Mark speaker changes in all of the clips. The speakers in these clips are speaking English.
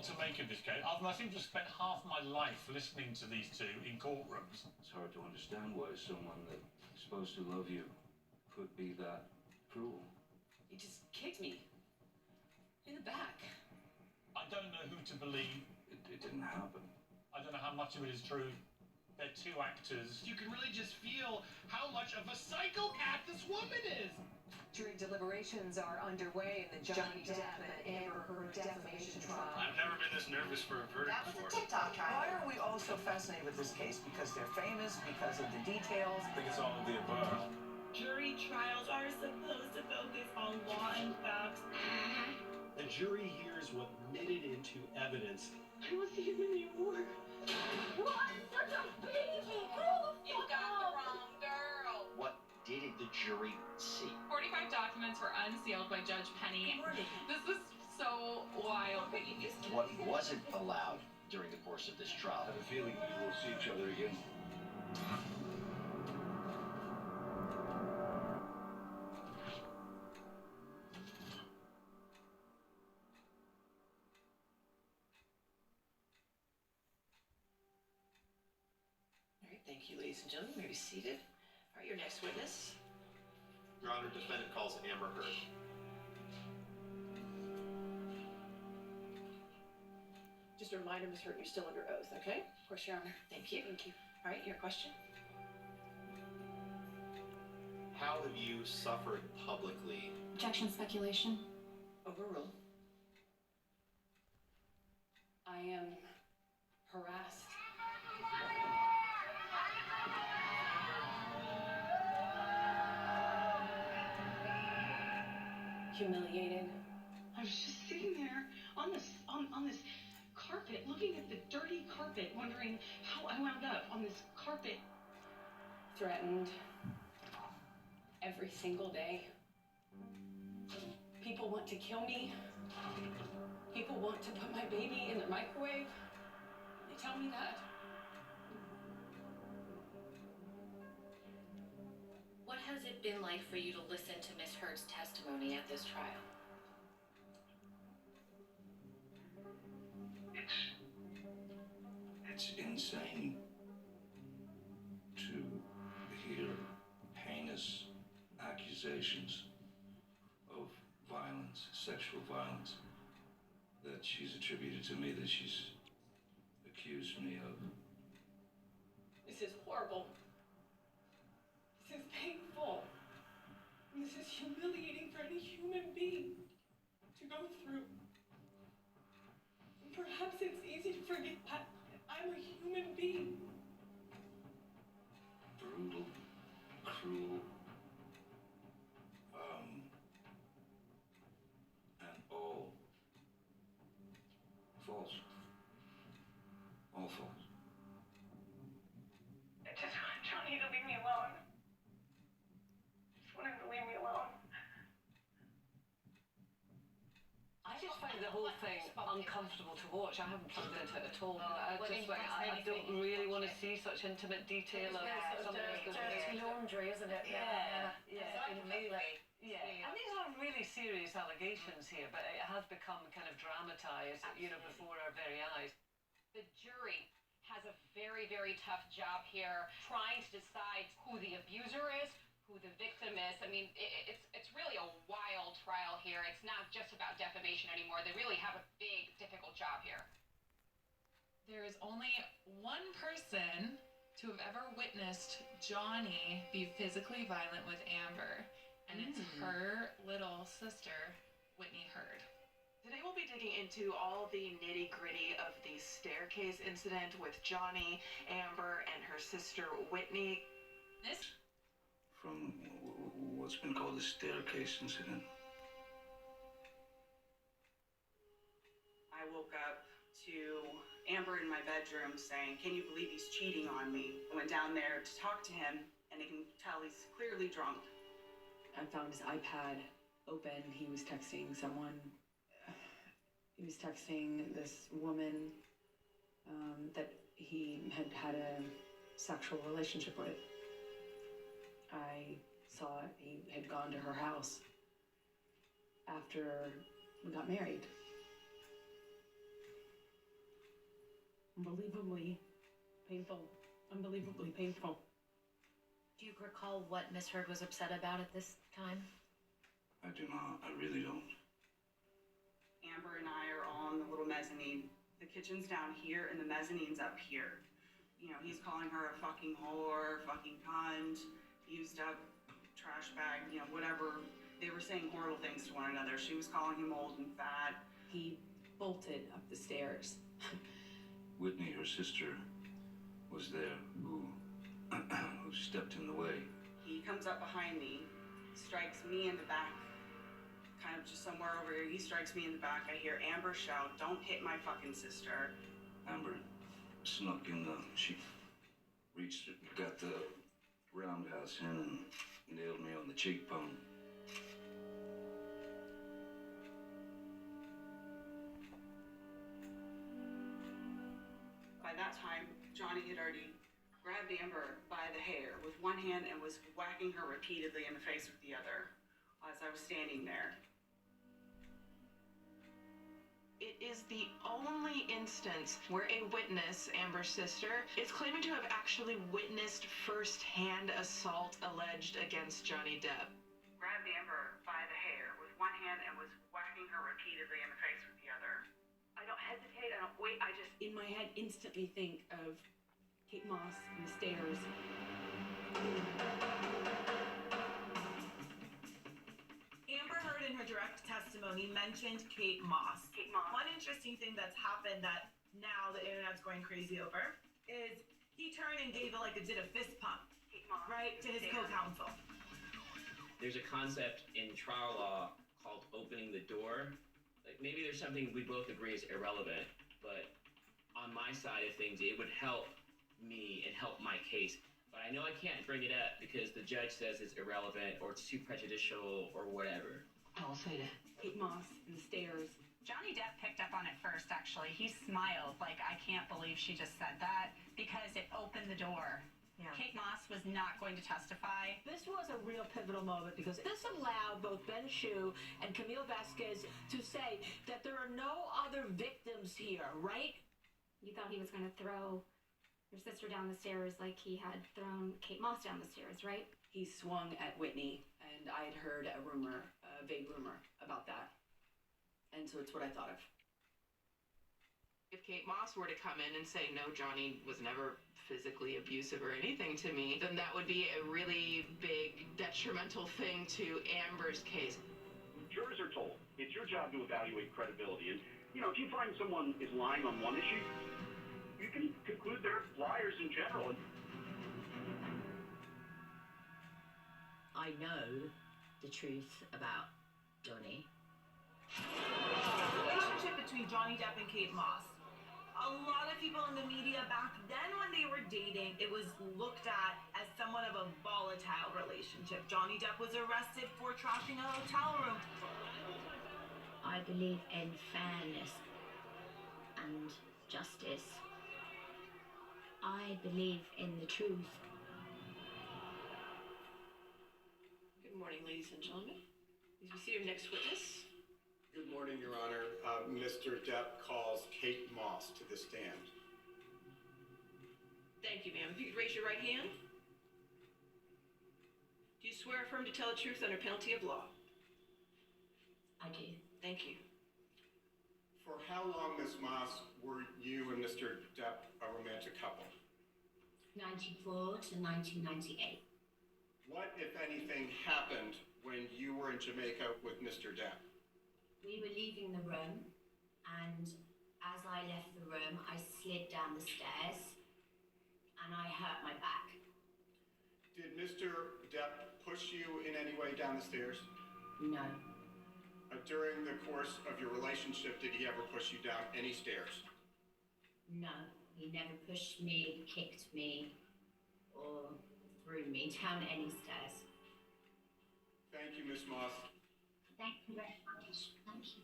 Speaker 1: what to make of this case. I seem to have spent half my life listening to these two in courtrooms.
Speaker 2: It's hard to understand why someone that's supposed to love you could be that cruel.
Speaker 3: He just kicked me in the back.
Speaker 1: I don't know who to believe.
Speaker 2: It didn't happen.
Speaker 1: I don't know how much of it is true. They're two actors.
Speaker 4: You can really just feel how much of a psychopath this woman is.
Speaker 5: Jury deliberations are underway in the Johnny Depp and Amber Heard defamation trial.
Speaker 4: I've never been this nervous for a verdict
Speaker 6: That was a
Speaker 4: before.
Speaker 6: TikTok trial.
Speaker 7: Why are we all so fascinated with this case? Because they're famous, because of the details?
Speaker 2: I think it's all of the above.
Speaker 8: Jury trials are supposed to focus on law and facts.
Speaker 4: The jury hears what admitted into evidence.
Speaker 8: I was even anymore. What? Such a baby!
Speaker 9: You got the wrong girl.
Speaker 10: What did the jury see?
Speaker 9: 45 documents were unsealed by Judge Penny. This is so wild.
Speaker 10: What wasn't allowed during the course of this trial?
Speaker 2: I have a feeling we will see each other again.
Speaker 3: Thank you, ladies and gentlemen. You may be seated. All right, your next witness.
Speaker 4: Your Honor, defendant calls Amber Heard.
Speaker 3: Just a reminder, Ms. Heard, you're still under oath, okay? Of course, Your Honor. Thank you. Thank you. All right, your question?
Speaker 4: How have you suffered publicly?
Speaker 9: Objection, speculation.
Speaker 3: Overruled. I am harassed. Humiliated.
Speaker 8: I was just sitting there on this carpet, looking at the dirty carpet, wondering how I wound up on this carpet.
Speaker 3: Threatened. Every single day. People want to kill me. People want to put my baby in the microwave. They tell me that.
Speaker 11: What has it been like for you to listen to Ms. Heard's testimony at this trial?
Speaker 2: It's insane to hear heinous accusations of violence, sexual violence, that she's attributed to me, that she's accused me of.
Speaker 3: This is horrible. This is painful. This is humiliating for any human being to go through. Perhaps it's easy to forget that I'm a human being.
Speaker 2: Brutal, cruel, and all false. All false.
Speaker 8: I just want Johnny to leave me alone. Just want him to leave me alone.
Speaker 5: I just find the whole thing uncomfortable to watch. I haven't plugged into it at all. I don't really want to see such intimate detail of something that's going to
Speaker 3: Dirty laundry, isn't it?
Speaker 5: Yeah. Yeah. And these are really serious allegations here, but it has become kind of dramatized, before our very eyes.
Speaker 9: The jury has a very, very tough job here trying to decide who the abuser is, who the victim is. I mean, it's really a wild trial here. It's not just about defamation anymore. They really have a big, difficult job here.
Speaker 12: There is only one person to have ever witnessed Johnny be physically violent with Amber, and it's her little sister, Whitney Heard.
Speaker 8: Today we'll be digging into all the nitty-gritty of the staircase incident with Johnny, Amber, and her sister Whitney.
Speaker 2: From what's been called the staircase incident.
Speaker 8: I woke up to Amber in my bedroom saying, "Can you believe he's cheating on me?" I went down there to talk to him, and I can tell he's clearly drunk.
Speaker 3: I found his iPad open. He was texting someone. He was texting this woman that he had had a sexual relationship with. I saw he had gone to her house after we got married. unbelievably painful. Unbelievably painful.
Speaker 11: Do you recall what Miss Heard was upset about at this time?
Speaker 2: I do not. I really don't.
Speaker 8: Amber and I are all in the little mezzanine. The kitchen's down here and the mezzanine's up here. You know, he's calling her a fucking whore, fucking cunt, used up trash bag, you know, whatever. They were saying horrible things to one another. She was calling him old and fat.
Speaker 3: He bolted up the stairs.
Speaker 2: Whitney, her sister, was there who stepped in the way.
Speaker 8: He comes up behind me, strikes me in the back, kind of just somewhere over here. He strikes me in the back. I hear Amber shout, "Don't hit my fucking sister."
Speaker 2: Amber snuck in she reached, got the roundhouse in and nailed me on the cheekbone.
Speaker 8: By that time, Johnny had already grabbed Amber by the hair with one hand and was whacking her repeatedly in the face with the other as I was standing there.
Speaker 6: It is the only instance where a witness, Amber's sister, is claiming to have actually witnessed first-hand assault alleged against Johnny Depp.
Speaker 8: Grabbed Amber by the hair with one hand and was whacking her repeatedly in the face with the other. I don't hesitate, I don't wait, I just...
Speaker 3: In my head, instantly think of Kate Moss and the stairs.
Speaker 13: Amber Heard in her direct testimony mentioned Kate Moss.
Speaker 8: Kate Moss.
Speaker 13: One interesting thing that's happened that now the internet's going crazy over is he turned and did a fist pump, right, to his co-counsel.
Speaker 14: There's a concept in trial law called opening the door. Like, maybe there's something we both agree is irrelevant, but on my side of things, it would help me and help my case. But I know I can't bring it up because the judge says it's irrelevant or it's too prejudicial or whatever.
Speaker 3: I'll say that. Kate Moss and the stairs.
Speaker 15: Johnny Depp picked up on it first, actually. He smiled like, I can't believe she just said that, because it opened the door.
Speaker 16: Yeah.
Speaker 15: Kate Moss was not going to testify.
Speaker 16: This was a real pivotal moment because this allowed both Ben Shue and Camille Vasquez to say that there are no other victims here, right?
Speaker 17: You thought he was going to throw your sister down the stairs like he had thrown Kate Moss down the stairs, right?
Speaker 3: He swung at Whitney, and I had heard a rumor, a vague rumor about that. And so it's what I thought of.
Speaker 6: If Kate Moss were to come in and say, no, Johnny was never physically abusive or anything to me, then that would be a really big detrimental thing to Amber's case.
Speaker 18: Jurors are told it's your job to evaluate credibility. And, you know, if you find someone is lying on one issue, you can conclude they're liars in general.
Speaker 16: I know the truth about Johnny.
Speaker 13: The relationship between Johnny Depp and Kate Moss. A lot of people in the media back then when they were dating, it was looked at as somewhat of a volatile relationship. Johnny Depp was arrested for trashing a hotel room.
Speaker 16: I believe in fairness and justice. I believe in the truth.
Speaker 6: Good morning, ladies and gentlemen. Please be seated. Next witness.
Speaker 19: Good morning, Your Honor. Mr. Depp calls Kate Moss to the stand.
Speaker 6: Thank you, ma'am. If you could raise your right hand. Do you swear affirm to tell the truth under penalty of law?
Speaker 16: I do.
Speaker 6: Thank you.
Speaker 19: For how long, Ms. Moss, were you and Mr. Depp a romantic couple?
Speaker 16: 1994 to 1998.
Speaker 19: What, if anything, happened when you were in Jamaica with Mr. Depp?
Speaker 16: We were leaving the room, and as I left the room, I slid down the stairs, and I hurt my back.
Speaker 19: Did Mr. Depp push you in any way down the stairs?
Speaker 16: No.
Speaker 19: During the course of your relationship, did he ever push you down any stairs?
Speaker 16: No, he never pushed me, kicked me, or threw me down any stairs.
Speaker 19: Thank you, Ms. Moss.
Speaker 16: Thank you very much. Thank you.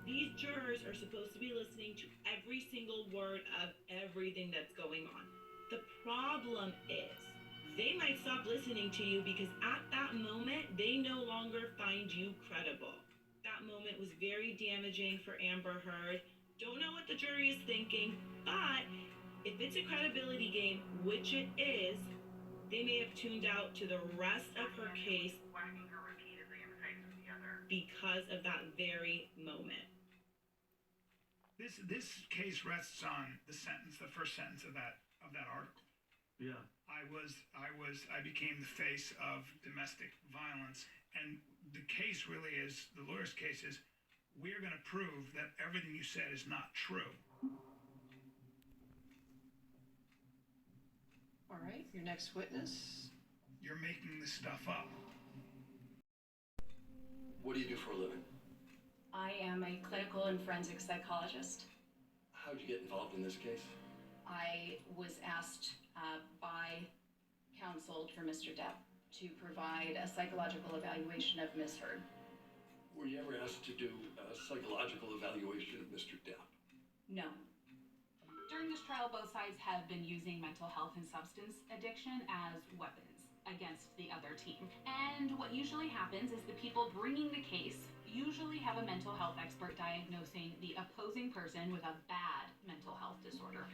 Speaker 13: These jurors are supposed to be listening to every single word of everything that's going on. The problem is, they might stop listening to you because at that that moment, they no longer find you credible. That moment was very damaging for Amber Heard. Don't know what the jury is thinking, but if it's a credibility game, which it is, they may have tuned out to the rest of her case because of that very moment.
Speaker 20: This case rests on the first sentence of that article.
Speaker 1: Yeah.
Speaker 20: I became the face of domestic violence, and the case really is, the lawyer's case is, we're going to prove that everything you said is not true.
Speaker 7: All right, your next witness.
Speaker 20: You're making this stuff up.
Speaker 21: What do you do for a living?
Speaker 3: I am a clinical and forensic psychologist.
Speaker 21: How'd you get involved in this case?
Speaker 3: I was asked by counsel for Mr. Depp to provide a psychological evaluation of Ms. Heard.
Speaker 21: Were you ever asked to do a psychological evaluation of Mr. Depp?
Speaker 3: No.
Speaker 15: During this trial, both sides have been using mental health and substance addiction as weapons against the other team. And what usually happens is the people bringing the case usually have a mental health expert diagnosing the opposing person with a bad mental health disorder.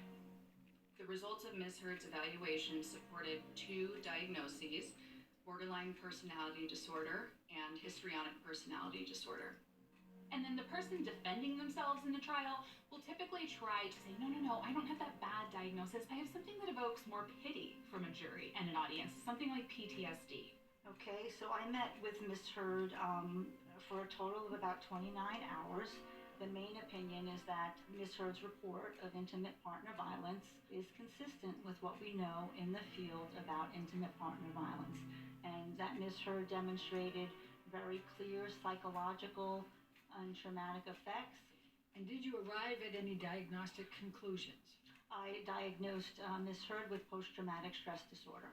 Speaker 3: The results of Ms. Heard's evaluation supported 2 diagnoses: borderline personality disorder and histrionic personality disorder.
Speaker 15: And then the person defending themselves in the trial will typically try to say, no, I don't have that bad diagnosis. I have something that evokes more pity from a jury and an audience, something like PTSD.
Speaker 22: Okay, so I met with Ms. Heard for a total of about 29 hours. The main opinion is that Ms. Heard's report of intimate partner violence is consistent with what we know in the field about intimate partner violence, and that Ms. Heard demonstrated very clear psychological and traumatic effects.
Speaker 23: And did you arrive at any diagnostic conclusions?
Speaker 22: I diagnosed Ms. Heard with post-traumatic stress disorder.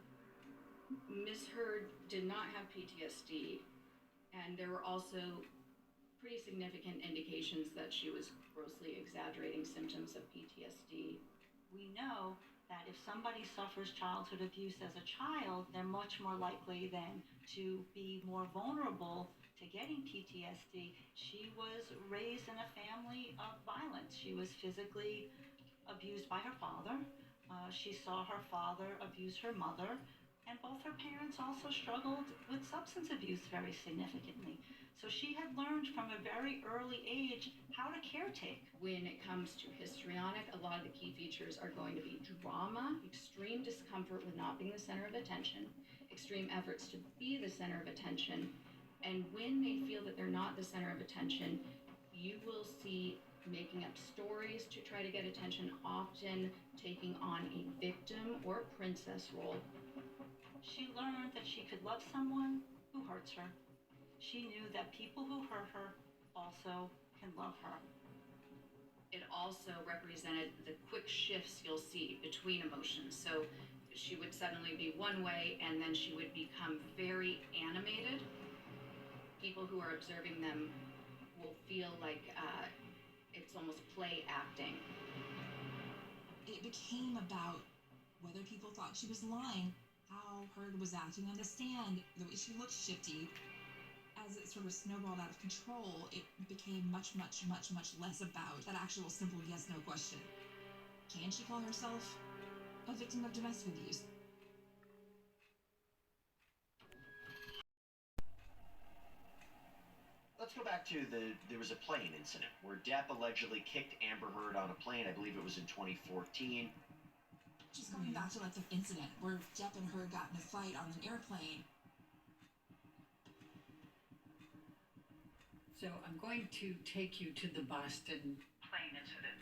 Speaker 3: Ms. Heard did not have PTSD, and there were also pretty significant indications that she was grossly exaggerating symptoms of PTSD.
Speaker 22: We know that if somebody suffers childhood abuse as a child, they're much more likely then to be more vulnerable to getting PTSD. She was raised in a family of violence. She was physically abused by her father. She saw her father abuse her mother, and both her parents also struggled with substance abuse very significantly. So she had learned from a very early age how to caretake.
Speaker 3: When it comes to histrionic, a lot of the key features are going to be drama, extreme discomfort with not being the center of attention, extreme efforts to be the center of attention, and when they feel that they're not the center of attention, you will see making up stories to try to get attention, often taking on a victim or princess role.
Speaker 22: She learned that she could love someone who hurts her. She knew that people who hurt her also can love her.
Speaker 3: It also represented the quick shifts you'll see between emotions. So she would suddenly be one way, and then she would become very animated. People who are observing them will feel like it's almost play acting.
Speaker 24: It became about whether people thought she was lying, how Heard was acting on the stand, the way she looked shifty. As it sort of snowballed out of control, it became much less about that actual simple yes-no question. Can she call herself a victim of domestic abuse?
Speaker 10: Let's go back to there was a plane incident where Depp allegedly kicked Amber Heard on a plane. I believe it was in 2014.
Speaker 24: Just going back to like the incident where Depp and Heard got in a fight on an airplane.
Speaker 23: So I'm going to take you to the Boston plane incident.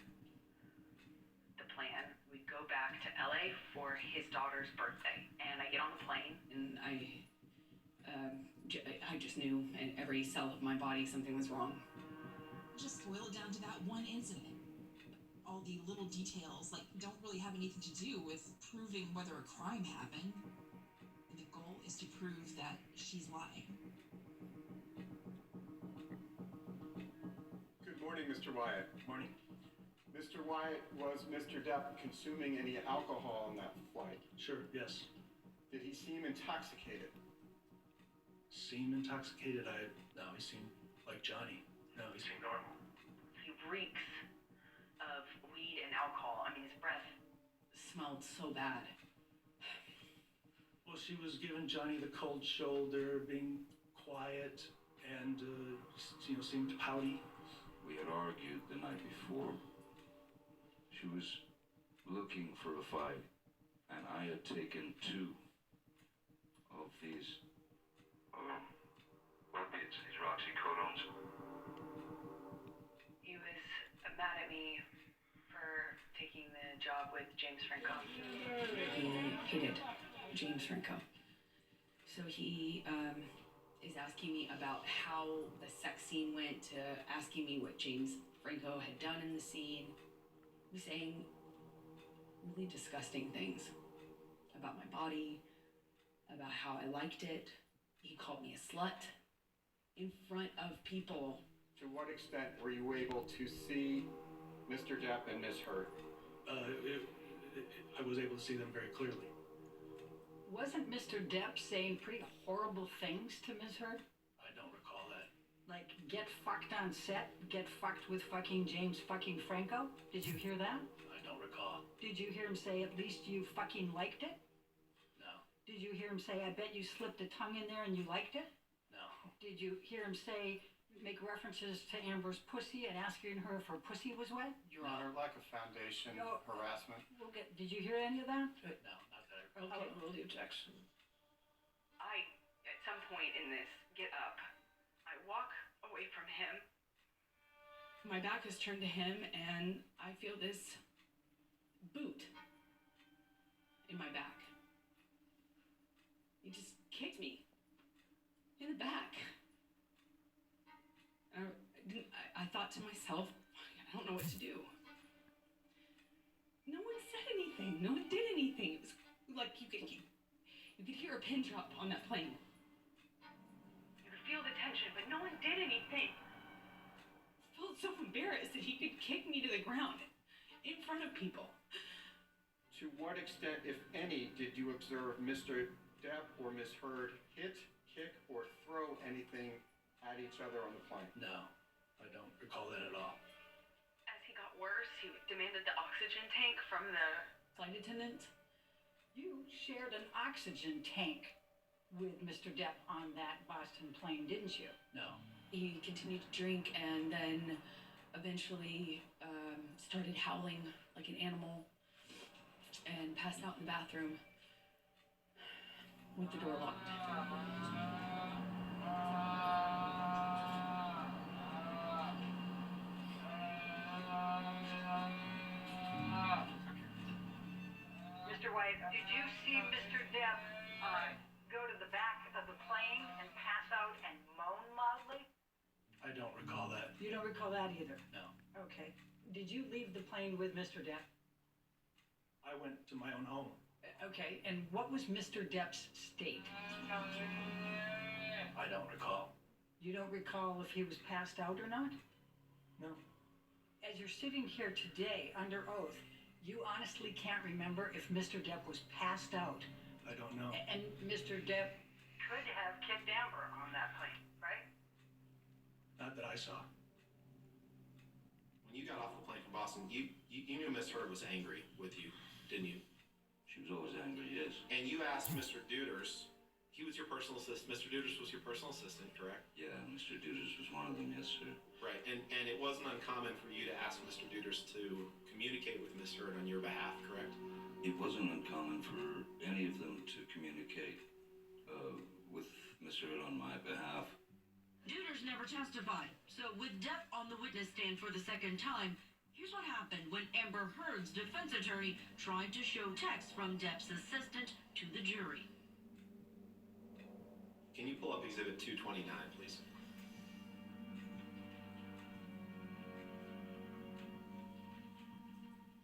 Speaker 25: The plan, we go back to LA for his daughter's birthday, and I get on the plane.
Speaker 3: And I just knew in every cell of my body something was wrong.
Speaker 24: Just boil it down to that one incident. All the little details, like, don't really have anything to do with proving whether a crime happened. The goal is to prove that she's lying.
Speaker 19: Good morning, Mr. Wyatt.
Speaker 1: Morning.
Speaker 19: Mr. Wyatt, was Mr. Depp consuming any alcohol on that flight?
Speaker 1: Sure, yes.
Speaker 19: Did he seem intoxicated?
Speaker 4: seem intoxicated. No, he seemed like Johnny. No, he seemed normal.
Speaker 25: He reeks of weed and alcohol. I mean, his breath
Speaker 3: Smelled so bad.
Speaker 4: Well, she was giving Johnny the cold shoulder, being quiet, and, seemed pouty.
Speaker 2: We had argued the night before. She was looking for a fight, and I had taken 2 of these, opiates, these roxycodones.
Speaker 25: He was mad at me for taking the job with James Franco.
Speaker 3: He hated James Franco. So he is asking me about how the sex scene went, to asking me what James Franco had done in the scene. He was saying really disgusting things about my body, about how I liked it. He called me a slut in front of people.
Speaker 19: To what extent were you able to see Mr. Depp and Ms. Heard?
Speaker 4: I was able to see them very clearly.
Speaker 23: Wasn't Mr. Depp saying pretty horrible things to Ms. Heard?
Speaker 4: I don't recall that.
Speaker 23: Like, get fucked on set, get fucked with fucking James fucking Franco? Did you hear that?
Speaker 4: I don't recall.
Speaker 23: Did you hear him say, at least you fucking liked it?
Speaker 4: No.
Speaker 23: Did you hear him say, I bet you slipped a tongue in there and you liked it?
Speaker 4: No.
Speaker 23: Did you hear him say, make references to Amber's pussy and asking her if her pussy was wet?
Speaker 19: Your Honor, lack of foundation,
Speaker 23: No.
Speaker 19: harassment.
Speaker 23: Did you hear any of that?
Speaker 4: No, not that I recall.
Speaker 23: Okay.
Speaker 3: I'll rule the objection.
Speaker 25: I, at some point in this, get up. I walk away from him.
Speaker 3: My back is turned to him, and I feel this boot in my back. He just kicked me in the back. I thought to myself, I don't know what to do. No one said anything. No one did anything. It was like you could hear a pin drop on that plane.
Speaker 25: You could feel the tension, but no one did anything.
Speaker 3: I felt so embarrassed that he could kick me to the ground in front of people.
Speaker 19: To what extent, if any, did you observe Mr. Depp or Ms. Heard hit, kick, or throw anything at each other on the plane?
Speaker 4: No, I don't recall that at all.
Speaker 25: As he got worse, he demanded the oxygen tank from the
Speaker 3: flight attendant.
Speaker 23: You shared an oxygen tank with Mr. Depp on that Boston plane, didn't you?
Speaker 4: No.
Speaker 3: He continued to drink and then eventually started howling like an animal and passed out in the bathroom with the door locked.
Speaker 7: Mr. White, did you see Mr. Depp go to the back of the plane and pass out and moan loudly?
Speaker 4: I don't recall that.
Speaker 23: You don't recall that either?
Speaker 4: No.
Speaker 23: Okay. Did you leave the plane with Mr. Depp?
Speaker 4: I went to my own home.
Speaker 23: Okay, and what was Mr. Depp's state?
Speaker 4: I don't recall.
Speaker 23: You don't recall if he was passed out or not?
Speaker 4: No.
Speaker 23: As you're sitting here today under oath, you honestly can't remember if Mr. Depp was passed out.
Speaker 4: I don't know.
Speaker 23: And Mr. Depp
Speaker 7: Could have kicked Amber on that plane, right?
Speaker 4: Not that I saw.
Speaker 5: When you got off the plane from Boston, you knew Miss Heard was angry with you, didn't you?
Speaker 2: She was always angry, yes.
Speaker 5: And you asked Mr. Duders, he was your personal assistant. Mr. Duders was your personal assistant, correct?
Speaker 2: Yeah, Mr. Duders was one of them, yes, sir.
Speaker 5: Right, and it wasn't uncommon for you to ask Mr. Duders to communicate with Miss Heard on your behalf, correct?
Speaker 2: It wasn't uncommon for any of them to communicate with Miss Heard on my behalf.
Speaker 9: Duders never testified, so with Depp on the witness stand for the second time, here's what happened when Amber Heard's defense attorney tried to show texts from Depp's assistant to the jury.
Speaker 5: Can you pull up Exhibit 229, please?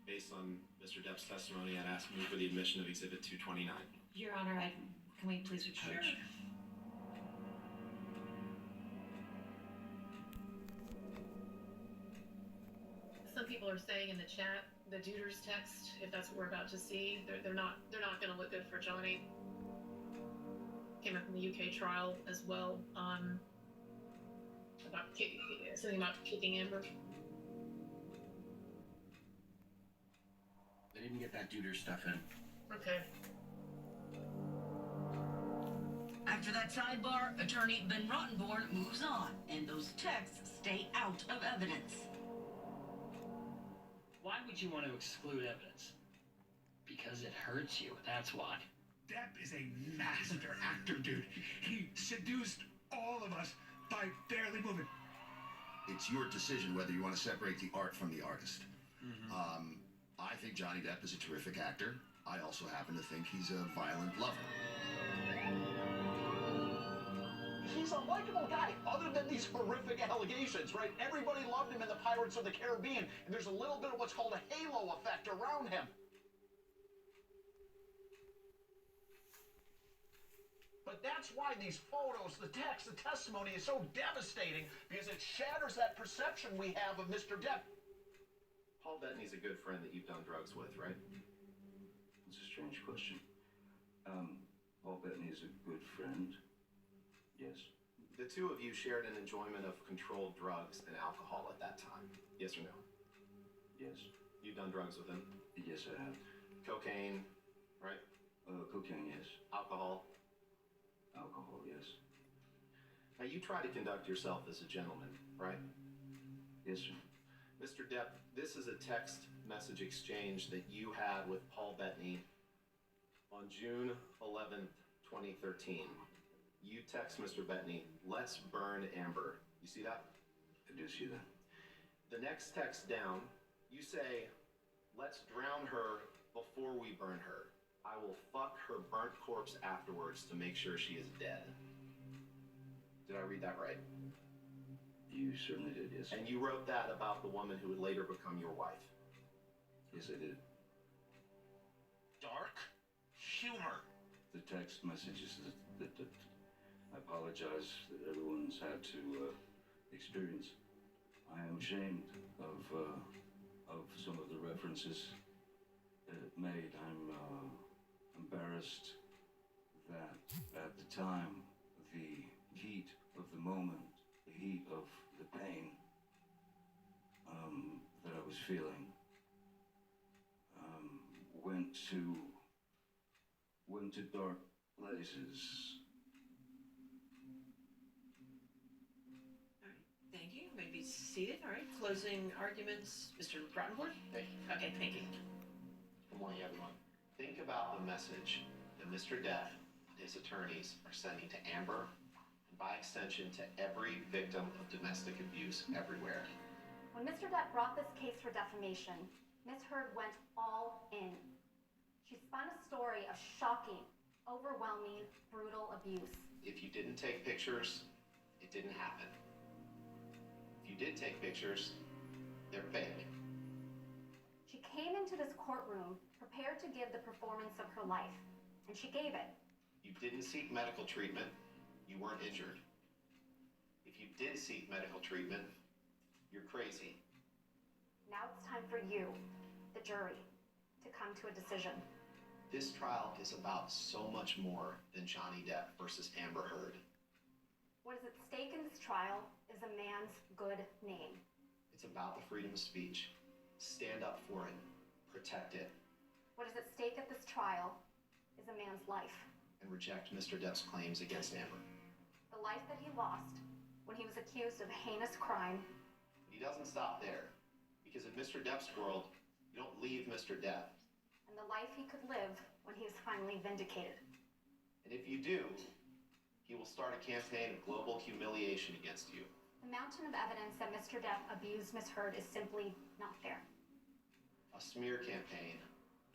Speaker 5: Based on Mr. Depp's testimony, I'd ask move for the admission of Exhibit 229.
Speaker 11: Your Honor, can we please approach?
Speaker 5: Sure.
Speaker 12: Some people are saying in the chat, the Duders text, if that's what we're about to see, they're not going to look good for Johnny. came up in the UK trial as well, about something about kicking Amber.
Speaker 10: They didn't get that Duder stuff in.
Speaker 12: Okay.
Speaker 9: After that sidebar, attorney Ben Rottenborn moves on, and those texts stay out of evidence.
Speaker 6: Why would you want to exclude evidence? Because it hurts you, that's why.
Speaker 20: Depp is a master actor, dude. He seduced all of us by barely moving.
Speaker 8: It's your decision whether you want to separate the art from the artist. I think Johnny Depp is a terrific actor. I also happen to think he's a violent lover.
Speaker 14: He's a likable guy, other than these horrific allegations, right? Everybody loved him in the Pirates of the Caribbean, and there's a little bit of what's called a halo effect around him. But that's why these photos, the text, the testimony is so devastating, because it shatters that perception we have of Mr. Depp.
Speaker 5: Paul Bettany's a good friend that you've done drugs with, right?
Speaker 2: It's a strange question. Paul Bettany is a good friend. Yes.
Speaker 5: The two of you shared an enjoyment of controlled drugs and alcohol at that time. Yes or no?
Speaker 2: Yes.
Speaker 5: You've done drugs with him?
Speaker 2: Yes, I have.
Speaker 5: Cocaine, right?
Speaker 2: Cocaine, yes.
Speaker 5: Alcohol?
Speaker 2: Alcohol, yes.
Speaker 5: Now, you try to conduct yourself as a gentleman, right?
Speaker 2: Yes, sir.
Speaker 5: Mr. Depp, this is a text message exchange that you had with Paul Bettany on June 11th, 2013. You text Mr. Bettany, "Let's burn Amber." You see that?
Speaker 2: I do see that.
Speaker 5: The next text down, you say, "Let's drown her before we burn her. I will fuck her burnt corpse afterwards to make sure she is dead." Did I read that right?
Speaker 2: You certainly did, yes.
Speaker 5: And you wrote that about the woman who would later become your wife.
Speaker 2: Yes, I did.
Speaker 14: Dark humor.
Speaker 2: The text messages that I apologize that everyone's had to experience. I am ashamed of some of the references made. I'm embarrassed that at the time, the heat of the moment, the heat of the pain that I was feeling, went to dark places.
Speaker 17: Thank you. You may be seated. All right. Closing arguments, Mr. Rottenborn?
Speaker 5: Thank you.
Speaker 17: Okay, thank you.
Speaker 5: Good morning, everyone. Think about the message that Mr. Depp and his attorneys are sending to Amber, and by extension to every victim of domestic abuse everywhere.
Speaker 18: When Mr. Depp brought this case for defamation, Ms. Heard went all in. She spun a story of shocking, overwhelming, brutal abuse.
Speaker 5: If you didn't take pictures, it didn't happen. If you did take pictures, they're fake.
Speaker 18: She came into this courtroom prepared to give the performance of her life, and she gave it.
Speaker 5: You didn't seek medical treatment, you weren't injured. If you did seek medical treatment, you're crazy.
Speaker 18: Now it's time for you, the jury, to come to a decision.
Speaker 5: This trial is about so much more than Johnny Depp versus Amber Heard.
Speaker 18: What is at stake in this trial is a man's good name.
Speaker 5: It's about the freedom of speech. Stand up for it. Protect it.
Speaker 18: What is at stake at this trial is a man's life.
Speaker 5: And reject Mr. Depp's claims against Amber.
Speaker 18: The life that he lost when he was accused of heinous crime.
Speaker 5: He doesn't stop there. Because in Mr. Depp's world, you don't leave Mr. Depp.
Speaker 18: And the life he could live when he was finally vindicated.
Speaker 5: And if you do, he will start a campaign of global humiliation against you.
Speaker 18: The mountain of evidence that Mr. Depp abused Ms. Heard is simply not there.
Speaker 5: A smear campaign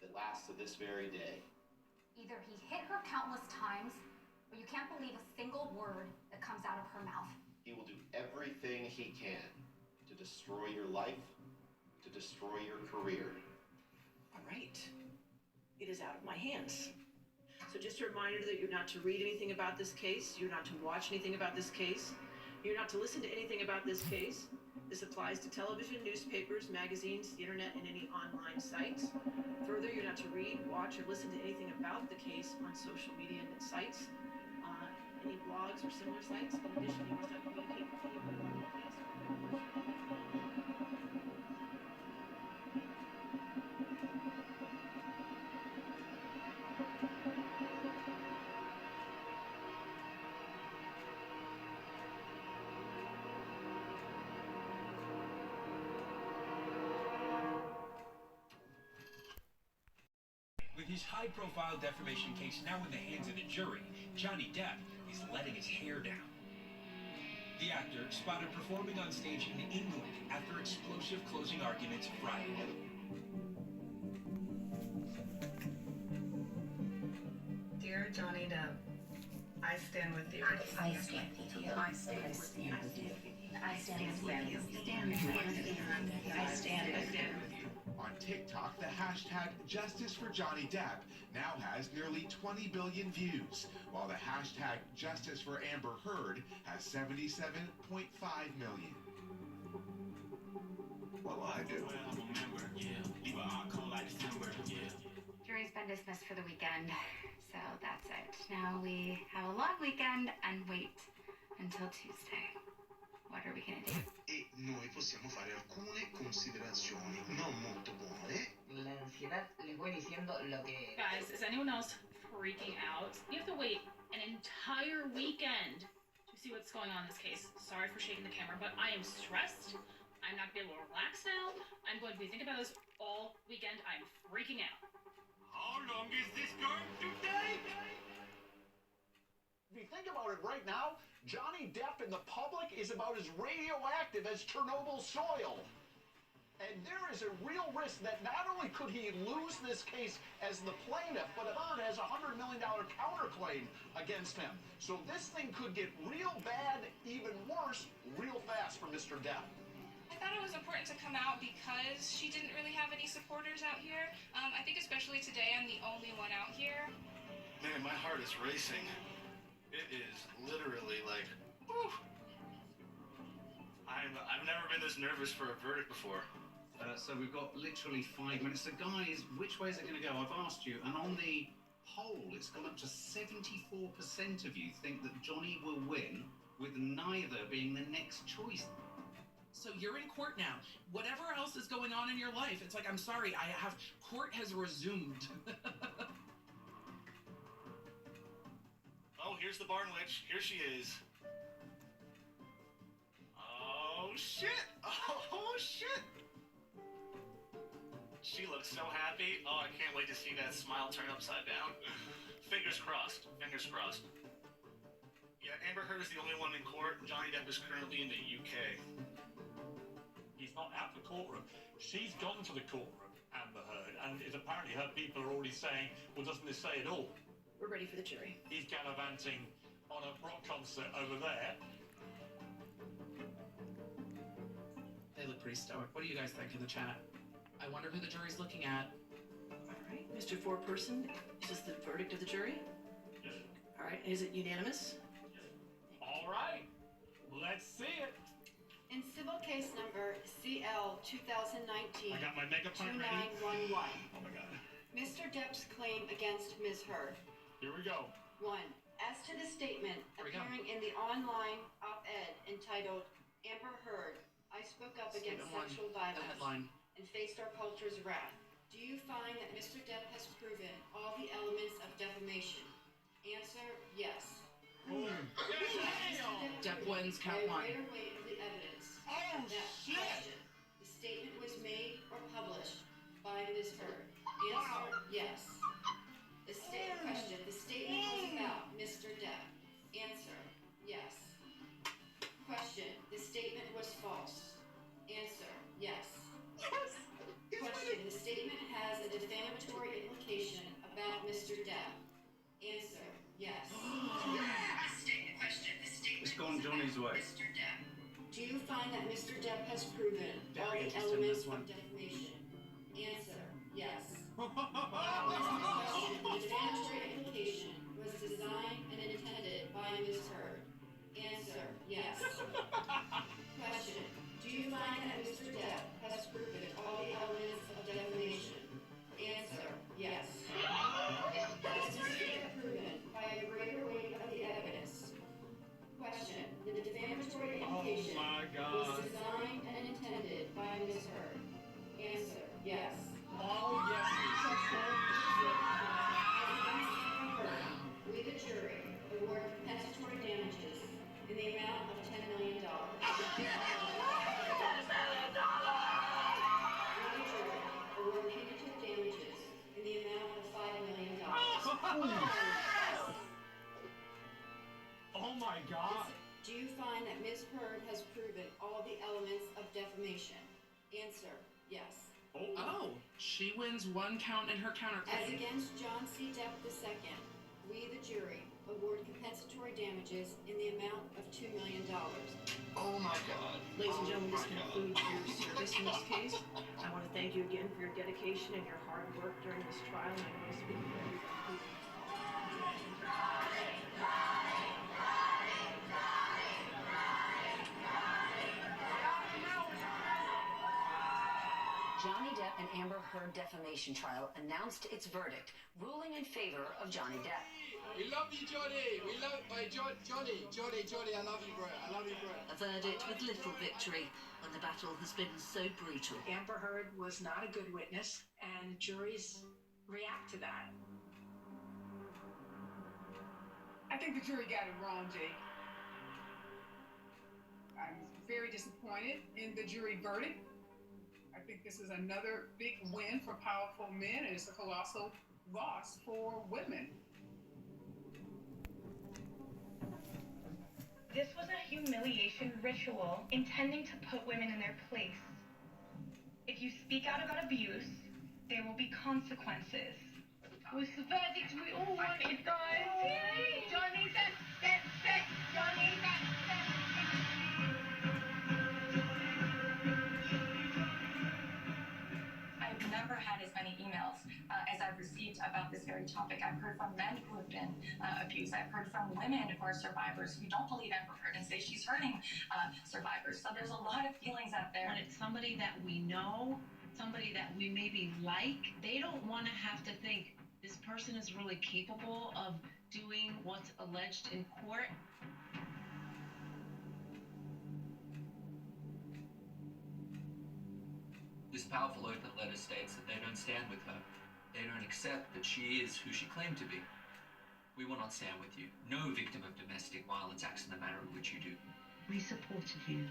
Speaker 5: that lasts to this very day.
Speaker 18: Either he hit her countless times, or you can't believe a single word that comes out of her mouth.
Speaker 5: He will do everything he can to destroy your life, to destroy your career.
Speaker 17: All right. It is out of my hands. So just a reminder that you're not to read anything about this case, you're not to watch anything about this case, you're not to listen to anything about this case. This applies to television, newspapers, magazines, the internet, and any online sites. Further, you're not to read, watch, or listen to anything about the case on social media and sites. any blogs or similar sites. In addition, he must not communicate with anyone on the case.
Speaker 13: With his high-profile defamation case now in the hands of the jury, Johnny Depp is letting his hair down. The actor spotted performing on stage in England after explosive closing arguments Friday.
Speaker 15: Dear Johnny Depp, I stand with you.
Speaker 25: I stand with you. I stand with you. I stand with you. I stand with you.
Speaker 16: On TikTok, the hashtag Justice for Johnny Depp now has nearly 20 billion views, while the hashtag Justice for Amber Heard has 77.5 million.
Speaker 21: Well, I do.
Speaker 25: Jury's been dismissed for the weekend, so that's it. Now we have a long weekend and wait until Tuesday. What are we gonna do?
Speaker 22: E noi possiamo fare alcune considerazioni non molto buone.
Speaker 25: La ansiedad le voy diciendo lo que...
Speaker 12: Guys, is anyone else freaking out? You have to wait an entire weekend to see what's going on in this case. Sorry for shaking the camera, but I am stressed. I'm not gonna be able to relax now. I'm going to be thinking about this all weekend. I'm freaking out.
Speaker 14: How long is this going to take? If you think about it right now, Johnny Depp in the public is about as radioactive as Chernobyl soil. And there is a real risk that not only could he lose this case as the plaintiff, but Heard has a $100 million counterclaim against him. So this thing could get real bad, even worse, real fast for Mr. Depp.
Speaker 26: I thought it was important to come out because she didn't really have any supporters out here. I think especially today I'm the only one out here.
Speaker 19: Man, my heart is racing. It is literally like, whew. I've never been this nervous for a verdict before.
Speaker 27: So we've got literally 5 minutes. So guys, which way is it going to go? I've asked you, and on the poll, it's gone up to 74% of you think that Johnny will win, with neither being the next choice.
Speaker 28: So you're in court now. Whatever else is going on in your life, it's like, I'm sorry, court has resumed.
Speaker 19: Oh, here's the barn witch. Here she is. Oh, shit. Oh, shit. She looks so happy. Oh, I can't wait to see that smile turn upside down. Fingers crossed. Fingers crossed. Yeah, Amber Heard is the only one in court. Johnny Depp is currently in the UK.
Speaker 1: He's not at the courtroom. She's gone to the courtroom, Amber Heard, and apparently her people are already saying, well, doesn't this say it all?
Speaker 17: We're ready for the jury.
Speaker 1: He's gallivanting on a rock concert over there.
Speaker 28: They look pretty stoic. What do you guys think in the chat? I wonder who the jury's looking at.
Speaker 17: All right, Mr. Foreperson, is this the verdict of the jury?
Speaker 1: Yes.
Speaker 17: All right, is it unanimous?
Speaker 1: All right, let's see it.
Speaker 29: In civil case number CL 2019
Speaker 1: I got my mega pint ready.
Speaker 29: 2911,
Speaker 1: Oh my God.
Speaker 29: Mr. Depp's claim against Ms. Heard.
Speaker 1: Here we go.
Speaker 29: 1. As to the statement appearing in the online op-ed entitled Amber Heard, I spoke up against sexual violence and faced our culture's wrath. Do you find that Mr. Depp has proven all the elements of defamation? Answer, yes.
Speaker 28: Depp wins, count one.
Speaker 29: By a greater weight of the evidence.
Speaker 1: Oh, shit!
Speaker 29: Question. The statement was made or published by Ms. Heard. Answer, yes. Question. The statement was about Mr. Depp. Answer, yes. Question. The statement was false. Answer, yes. Question. The statement has a defamatory implication about Mr. Depp. Answer, yes. Question. The statement
Speaker 27: It's gone Johnny's way.
Speaker 29: Mr. Depp. Do you find that Mr. Depp has proven all the elements of defamation? Answer, yes. Question. The defamatory implication was designed and intended by Ms. Heard. Answer, yes. Question. Do you find that Mr. Depp has proven all the elements of defamation? Answer, yes. Has Mr. Depp proven by a greater weight of the evidence? Yes.
Speaker 27: All yeses.
Speaker 29: We, the jury, award compensatory damages in the amount of $10 million. We, the jury, award punitive damages in the amount of $5 million.
Speaker 13: Oh my God.
Speaker 29: Do you find that Ms. Heard has proven all the elements of defamation? Answer, yes.
Speaker 28: Oh, she wins one count in her
Speaker 29: As
Speaker 28: counterclaim.
Speaker 29: against John C. Depp II, we, the jury, award compensatory damages in the amount of $2 million.
Speaker 27: Oh my God.
Speaker 17: Ladies and gentlemen, this concludes your service in this case. I want to thank you again for your dedication and your hard work during this trial, and I want to speak for everybody.
Speaker 3: Johnny Depp and Amber Heard defamation trial announced its verdict, ruling in favor of Johnny Depp.
Speaker 4: We love you, Johnny. We love Johnny. I love you, bro. I love you, bro.
Speaker 7: A verdict with little victory when the battle has been so brutal.
Speaker 17: Amber Heard was not a good witness, and juries react to that.
Speaker 9: I think the jury got it wrong, Jake. I'm very disappointed in the jury verdict. I think this is another big win for powerful men, and it's a colossal loss for women.
Speaker 10: This was a humiliation ritual intending to put women in their place. If you speak out about abuse, there will be consequences. It was the verdict we all wanted, guys. Yay! Johnny Depp, Johnny Depp.
Speaker 11: I've never had as many emails as I've received about this very topic. I've heard from men who have been abused. I've heard from women who are survivors who don't believe Amber Heard and say she's hurting survivors. So there's a lot of feelings out there.
Speaker 21: When it's somebody that we know, somebody that we maybe like, they don't want to have to think this person is really capable of doing what's alleged in court.
Speaker 23: This powerful open letter states that they don't stand with her. They don't accept that she is who she claimed to be. We will not stand with you. No victim of domestic violence acts in the manner in which you do.
Speaker 24: We supported you.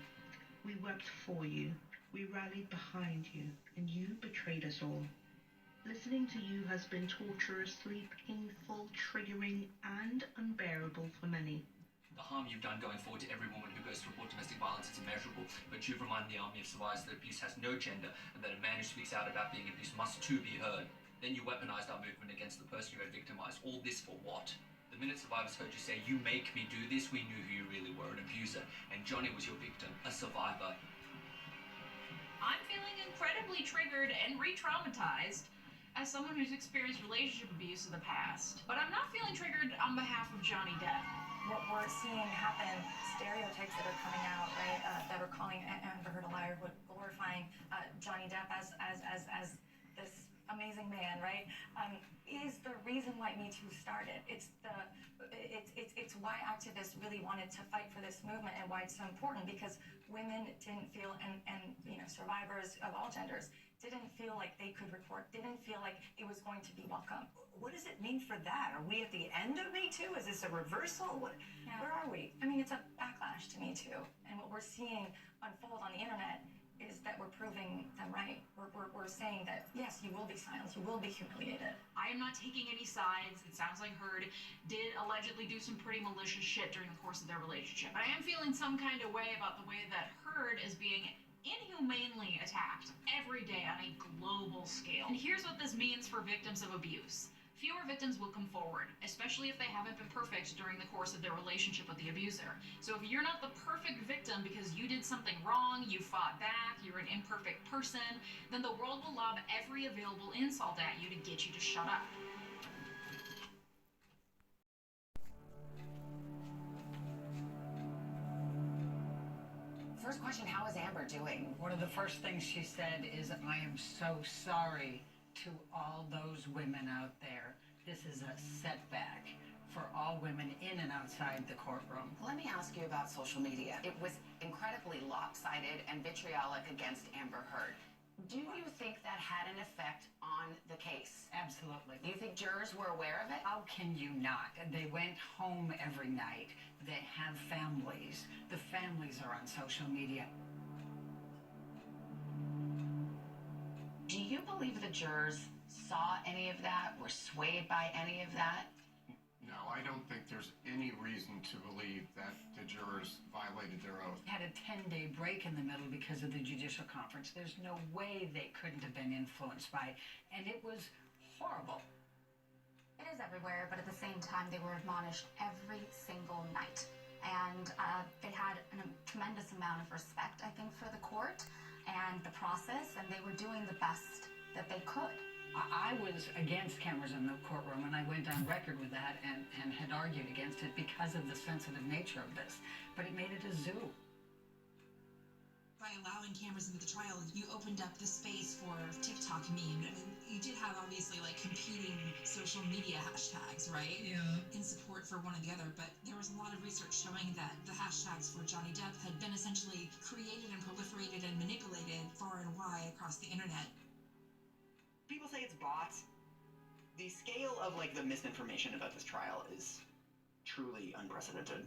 Speaker 24: We worked for you. We rallied behind you, and you betrayed us all. Listening to you has been torturously painful, triggering, and unbearable for many.
Speaker 23: The harm you've done going forward to every woman who goes to report domestic violence is immeasurable, but you've reminded the army of survivors that abuse has no gender and that a man who speaks out about being abused must too be heard. Then you weaponized our movement against the person you had victimized. All this for what? The minute survivors heard you say, "You make me do this," we knew who you really were, an abuser. And Johnny was your victim, a survivor.
Speaker 12: I'm feeling incredibly triggered and re-traumatized as someone who's experienced relationship abuse in the past. But I'm not feeling triggered on behalf of Johnny Depp.
Speaker 11: What we're seeing happen, stereotypes that are coming out, right, that are calling Amber Heard a liar, glorifying Johnny Depp as this amazing man, right, is the reason why Me Too started. It's why activists really wanted to fight for this movement and why it's so important, because women didn't feel, and survivors of all genders didn't feel like they could report, didn't feel like it was going to be welcome.
Speaker 30: What does it mean for that? Are we at the end of Me Too? Is this a reversal?
Speaker 11: Yeah.
Speaker 30: Where are we?
Speaker 11: I mean, it's a backlash to Me Too. And what we're seeing unfold on the internet is that we're proving them right. We're saying that, yes, you will be silenced, you will be humiliated.
Speaker 12: I am not taking any sides. It sounds like Heard did allegedly do some pretty malicious shit during the course of their relationship. But I am feeling some kind of way about the way that Heard is being inhumanely attacked every day on a global scale. And here's what this means for victims of abuse. Fewer victims will come forward, especially if they haven't been perfect during the course of their relationship with the abuser. So if you're not the perfect victim because you did something wrong, you fought back, you're an imperfect person, then the world will lob every available insult at you to get you to shut up.
Speaker 31: First question, how is Amber doing? One of the first things she said is, "I am so sorry to all those women out there. This is a setback for all women in and outside the courtroom."
Speaker 25: Let me ask you about social media. It was incredibly lopsided and vitriolic against Amber Heard.
Speaker 3: Do you think that had an effect on the case?
Speaker 31: Absolutely.
Speaker 3: Do you think jurors were aware of it?
Speaker 31: How can you not? They went home every night. They have families. The families are on social media.
Speaker 3: Do you believe the jurors saw any of that, were swayed by any of that?
Speaker 2: No, I don't think there's any reason to believe that the jurors violated their oath.
Speaker 31: Had a 10-day break in the middle because of the judicial conference. There's no way they couldn't have been influenced by it. And it was horrible.
Speaker 11: It is everywhere, but at the same time, they were admonished every single night. And they had a tremendous amount of respect, I think, for the court and the process, and they were doing the best that they could.
Speaker 31: I was against cameras in the courtroom, and I went on record with that and had argued against it because of the sensitive nature of this. But it made it a zoo.
Speaker 5: By allowing cameras into the trial, you opened up the space for TikTok meme. I mean, you did have obviously like competing social media hashtags, right?
Speaker 6: Yeah.
Speaker 5: In support for one or the other, but there was a lot of research showing that the hashtags for Johnny Depp had been essentially created and proliferated and manipulated far and wide across the internet.
Speaker 6: People say it's bots. The scale of like the misinformation about this trial is truly unprecedented.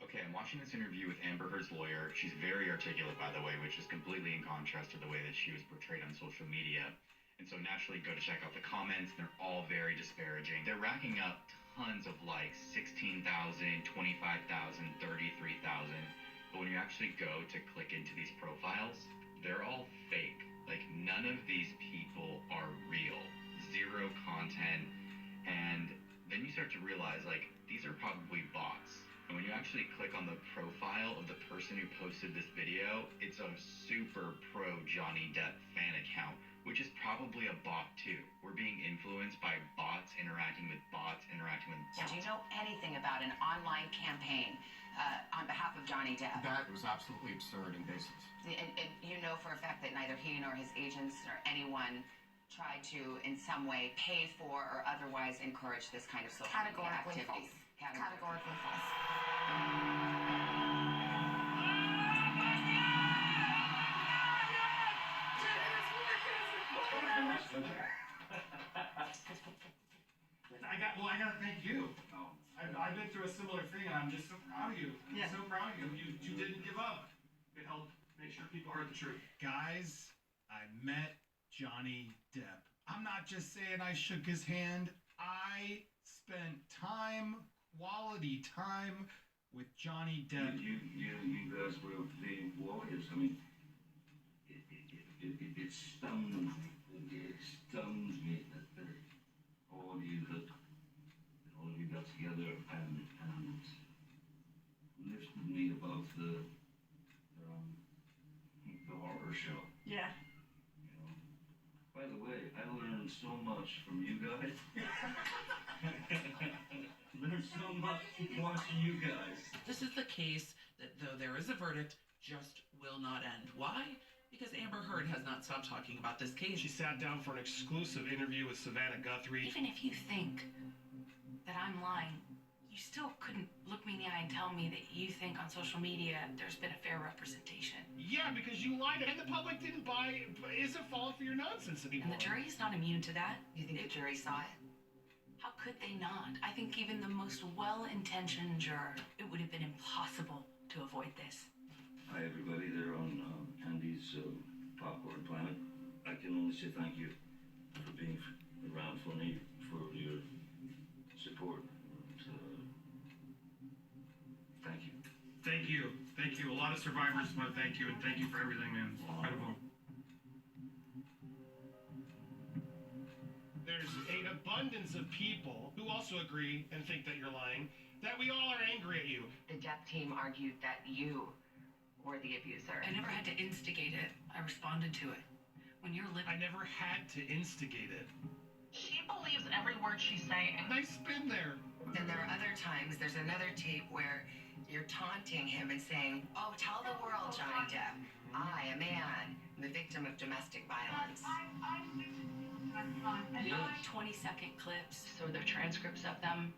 Speaker 8: Okay, I'm watching this interview with Amber Heard's lawyer. She's very articulate, by the way, which is completely in contrast to the way that she was portrayed on social media. And so naturally go to check out the comments, and they're all very disparaging. They're racking up tons of likes, 16,000, 25,000, 33,000. But when you actually go to click into these profiles, they're all fake. Like, none of these people are real. Zero content. And then you start to realize, like, these are probably bots. And when you actually click on the profile of the person who posted this video, it's a super pro Johnny Depp fan account, which is probably a bot too. We're being influenced by bots interacting with bots, interacting with bots.
Speaker 3: Do you know anything about an online campaign on behalf of Johnny Depp?
Speaker 2: That was absolutely absurd and baseless.
Speaker 3: And you know for a fact that neither he nor his agents or anyone tried to, in some way, pay for or otherwise encourage this kind of social media activity.
Speaker 11: Categorically false.
Speaker 14: I gotta thank you. I've been through a similar thing, and I'm just so proud of you. I'm so proud of you. You didn't give up. It helped make sure people heard the truth. Guys, I met Johnny Depp. I'm not just saying I shook his hand. I spent time, quality time, with Johnny Depp.
Speaker 15: You guys were the warriors. I mean, it stuns me. It stuns me that all of you got together and lifted me above the horror show.
Speaker 11: Yeah.
Speaker 15: You know. By the way, I learned so much from you guys. Learned so much watching you guys.
Speaker 28: This is the case that, though there is a verdict, just will not end. Why? Because Amber Heard has not stopped talking about this case.
Speaker 14: She sat down for an exclusive interview with Savannah Guthrie.
Speaker 16: Even if you think that I'm lying, you still couldn't look me in the eye and tell me that you think on social media there's been a fair representation.
Speaker 14: Yeah, because you lied, and the public didn't isn't falling for your nonsense anymore.
Speaker 16: And the jury is not immune to that.
Speaker 3: You think the jury saw it?
Speaker 16: How could they not? I think even the most well-intentioned juror, it would have been impossible to avoid this.
Speaker 15: Hi, everybody there on Andy's Popcorn Planet. I can only say thank you for being around for me, for your support. Thank you.
Speaker 14: Thank you. Thank you. A lot of survivors want to thank you, and thank you for everything, man. Incredible. There's an abundance of people who also agree and think that you're lying, that we all are angry at you.
Speaker 3: The Depp team argued that you were the abuser.
Speaker 16: I never had to instigate it. I responded to it. When you're living...
Speaker 14: I never had to instigate it.
Speaker 10: She believes every word she's saying.
Speaker 14: Nice spin there.
Speaker 3: Then there are other times, there's another tape where you're taunting him and saying, oh, tell the world, Johnny Depp, I, a man, am the victim of domestic violence.
Speaker 10: I
Speaker 16: 20-second clips, so the transcripts of them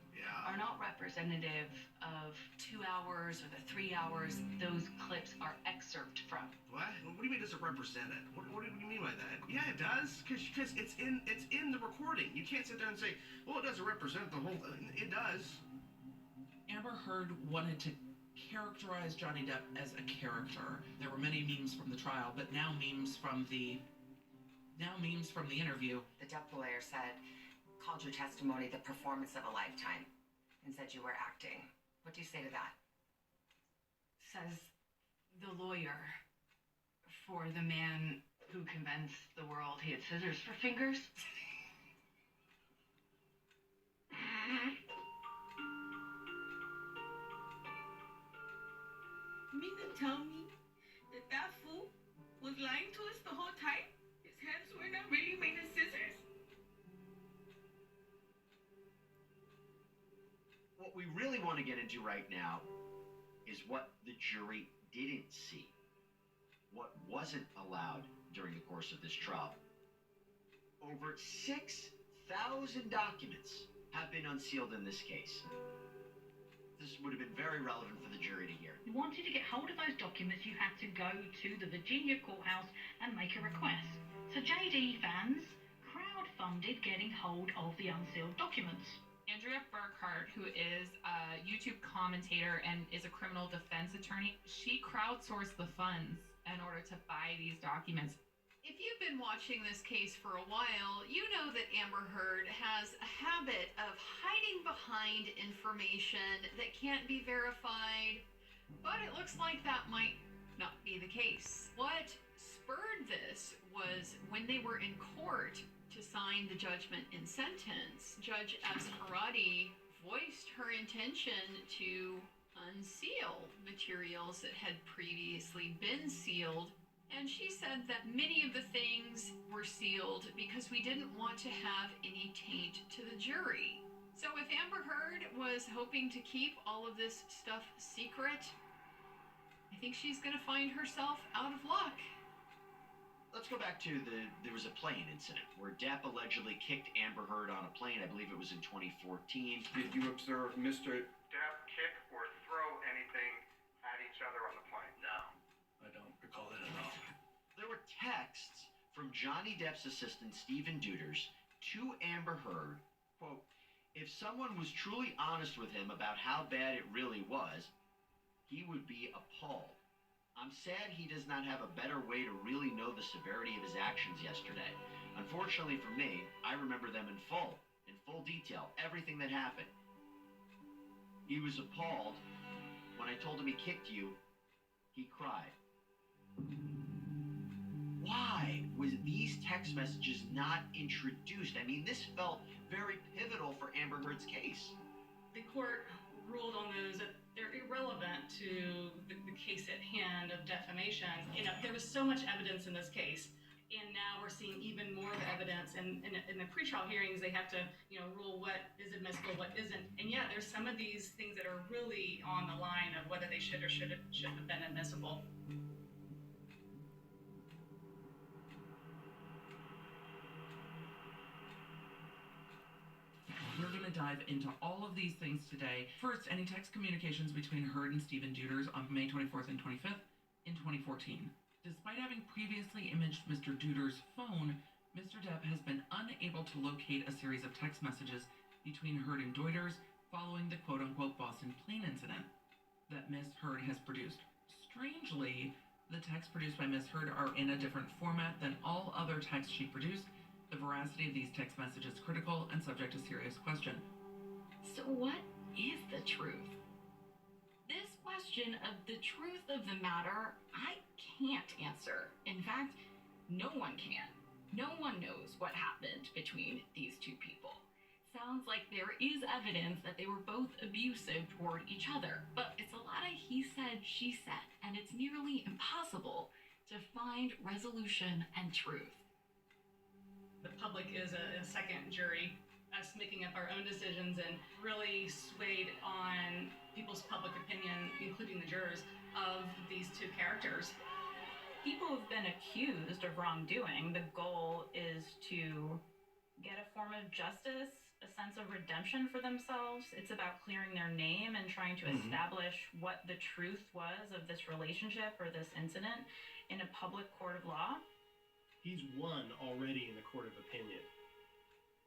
Speaker 16: are not representative of 2 hours or the 3 hours those clips are excerpt from.
Speaker 1: What? What do you mean does it represent it? What do you mean by that? Yeah, it does, because it's in the recording. You can't sit there and say, well, it doesn't represent the whole thing. It does.
Speaker 28: Amber Heard wanted to characterize Johnny Depp as a character. There were many memes from the trial, but now memes from the interview.
Speaker 3: The Depp lawyer called your testimony the performance of a lifetime and said you were acting. What do you say to that?
Speaker 16: Says the lawyer for the man who convinced the world he had scissors for fingers.
Speaker 4: You mean to tell me that fool was lying to us the whole time? His hands were not really made of scissors?
Speaker 7: What we really want to get into right now is what the jury didn't see, what wasn't allowed during the course of this trial. Over 6,000 documents have been unsealed in this case. This would have been very relevant for the jury to hear.
Speaker 13: You wanted to get hold of those documents, you had to go to the Virginia courthouse and make a request. So JD fans crowdfunded getting hold of the unsealed documents.
Speaker 18: Andrea Burkhart, who is a YouTube commentator and is a criminal defense attorney, she crowdsourced the funds in order to buy these documents.
Speaker 19: If you've been watching this case for a while, you know that Amber Heard has a habit of hiding behind information that can't be verified, but it looks like that might not be the case. What spurred this was when they were in court to sign the judgment and sentence, Judge Asparati voiced her intention to unseal materials that had previously been sealed. And she said that many of the things were sealed because we didn't want to have any taint to the jury. So if Amber Heard was hoping to keep all of this stuff secret, I think she's going to find herself out of luck.
Speaker 7: Let's go back to there was a plane incident where Depp allegedly kicked Amber Heard on a plane. I believe it was in 2014.
Speaker 2: Did you observe Mr. Depp kick or throw anything at each other on the plane?
Speaker 7: No.
Speaker 1: I don't recall that at all.
Speaker 7: There were texts from Johnny Depp's assistant, Stephen Duders, to Amber Heard, quote, if someone was truly honest with him about how bad it really was, he would be appalled. I'm sad he does not have a better way to really know the severity of his actions yesterday. Unfortunately for me, I remember them in full detail, everything that happened. He was appalled. When I told him he kicked you, he cried. Why was these text messages not introduced? I mean, this felt very pivotal for Amber Heard's case.
Speaker 12: The court ruled on those that they're irrelevant to the case at hand of defamation. You know, there was so much evidence in this case, and now we're seeing even more evidence. And in the pretrial hearings, they have to, rule what is admissible, what isn't. And yeah, there's some of these things that are really on the line of whether they should or shouldn't have been admissible.
Speaker 28: We're going to dive into all of these things today. First, any text communications between Heard and Stephen Duders on May 24th and 25th in 2014. Despite having previously imaged Mr. Duders' phone, Mr. Depp has been unable to locate a series of text messages between Heard and Duders following the quote-unquote Boston plane incident that Ms. Heard has produced. Strangely, the texts produced by Ms. Heard are in a different format than all other texts she produced. The veracity of these text messages is critical and subject to serious question.
Speaker 20: So what is the truth? This question of the truth of the matter, I can't answer. In fact, no one can. No one knows what happened between these two people. Sounds like there is evidence that they were both abusive toward each other, but it's a lot of he said, she said, and it's nearly impossible to find resolution and truth.
Speaker 12: The public is a second jury, us making up our own decisions and really swayed on people's public opinion, including the jurors, of these two characters.
Speaker 11: People have been accused of wrongdoing. The goal is to
Speaker 9: get a form of justice, a sense of redemption for themselves. It's about clearing their name and trying to establish what the truth was of this relationship or this incident in a public court of law.
Speaker 14: He's won already in the court of opinion.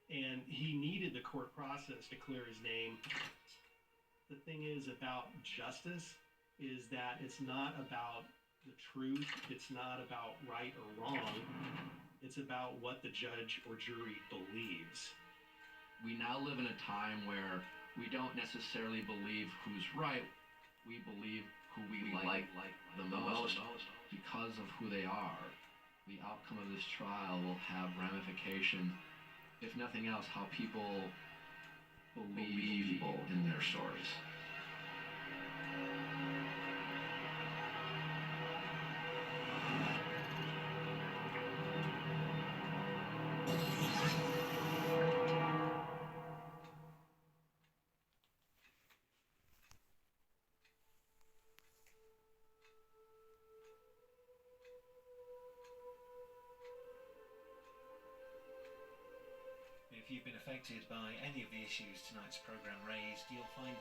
Speaker 14: And he needed the court process to clear his name. The thing is about justice is that it's not about the truth. It's not about right or wrong. It's about what the judge or jury believes.
Speaker 17: We now live in a time where we don't necessarily believe who's right. We believe who we like the most because of who they are. The outcome of this trial will have ramifications, if nothing else, how people believe people in their stories.
Speaker 21: If you've been affected by any of the issues tonight's programme raised, you'll find